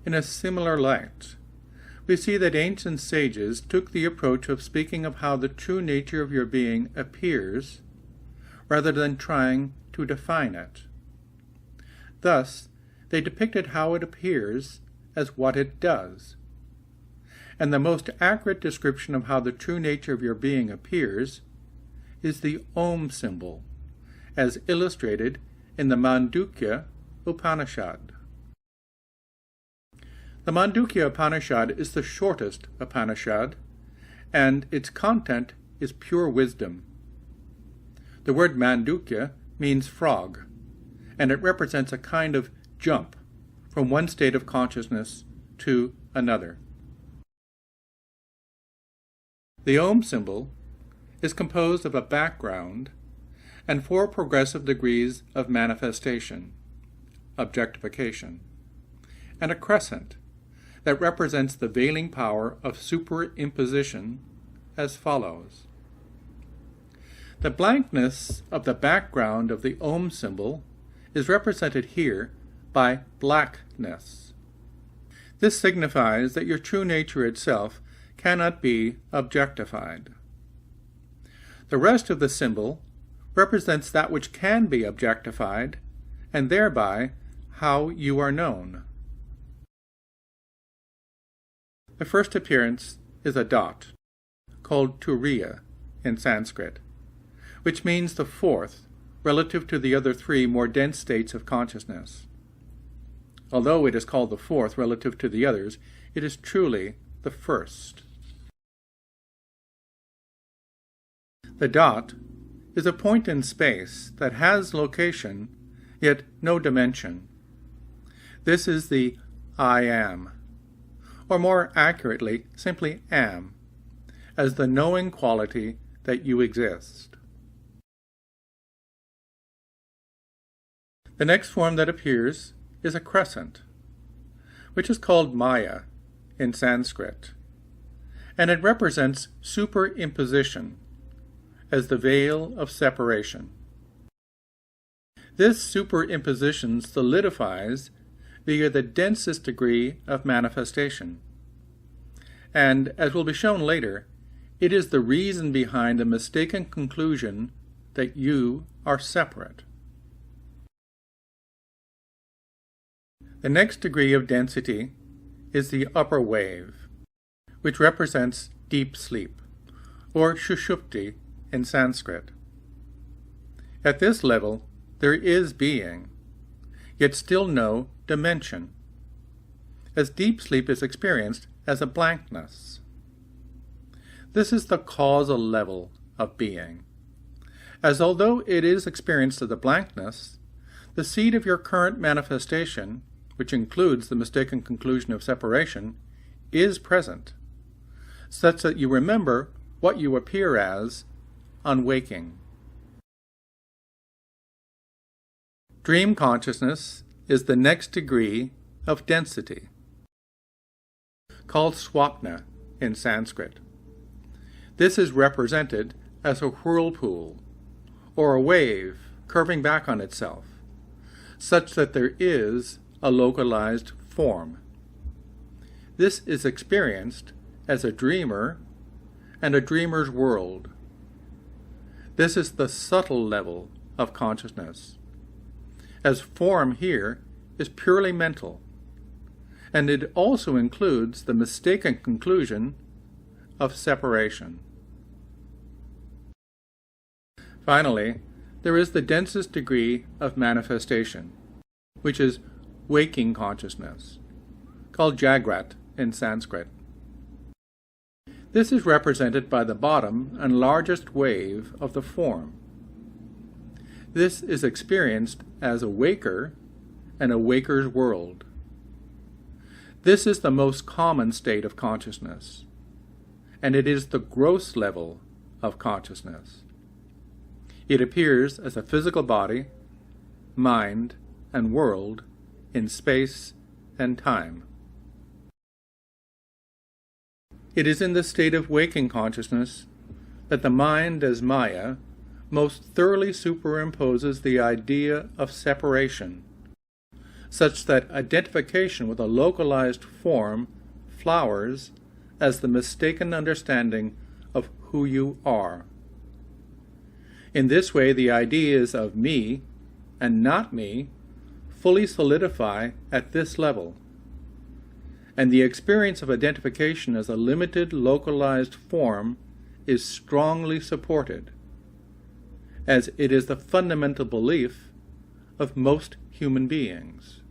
in a similar light. We see that ancient sages took the approach of speaking of how the true nature of your being appears, rather than trying to define it. Thus, they depicted how it appears as what it does. And the most accurate description of how the true nature of your being appears is the Om symbol, as illustrated in the Mandukya Upanishad. The Mandukya Upanishad is the shortest Upanishad, and its content is pure wisdom. The word Mandukya means frog, and it represents a kind of jump from one state of consciousness to another. The Om symbol is composed of a background and 4 progressive degrees of manifestation, objectification, and a crescent that represents the veiling power of superimposition as follows. The blankness of the background of the Om symbol is represented here by blackness. This signifies that your true nature itself cannot be objectified. The rest of the symbol represents that which can be objectified, and thereby how you are known. The first appearance is a dot, called Turiya in Sanskrit, which means the 4th relative to the other 3 more dense states of consciousness. Although it is called the 4th relative to the others, it is truly the 1st. The dot is a point in space that has location, yet no dimension. This is the I am, or more accurately, simply am, as the knowing quality that you exist. The next form that appears is a crescent, which is called Maya in Sanskrit, and it represents superimposition as the veil of separation. This superimposition solidifies via the densest degree of manifestation, and, as will be shown later, it is the reason behind the mistaken conclusion that you are separate. The next degree of density is the upper wave, which represents deep sleep, or Sushupti in Sanskrit. At this level, there is being, yet still no dimension, as deep sleep is experienced as a blankness. This is the causal level of being, as although it is experienced as a blankness, the seed of your current manifestation, which includes the mistaken conclusion of separation, is present, such that you remember what you appear as on waking. Dream consciousness is the next degree of density, called swapna in Sanskrit. This is represented as a whirlpool, or a wave curving back on itself, such that there is a localized form. This is experienced as a dreamer and a dreamer's world. This is the subtle level of consciousness, as form here is purely mental, and it also includes the mistaken conclusion of separation. Finally, there is the densest degree of manifestation, which is waking consciousness, called Jagrat in Sanskrit. This is represented by the bottom and largest wave of the form. This is experienced as a waker and a waker's world. This is the most common state of consciousness, and it is the gross level of consciousness. It appears as a physical body, mind, and world in space and time. It is in the state of waking consciousness that the mind as Maya most thoroughly superimposes the idea of separation, such that identification with a localized form flowers as the mistaken understanding of who you are. In this way, the ideas of me and not me fully solidify at this level, and the experience of identification as a limited, localized form is strongly supported, as it is the fundamental belief of most human beings.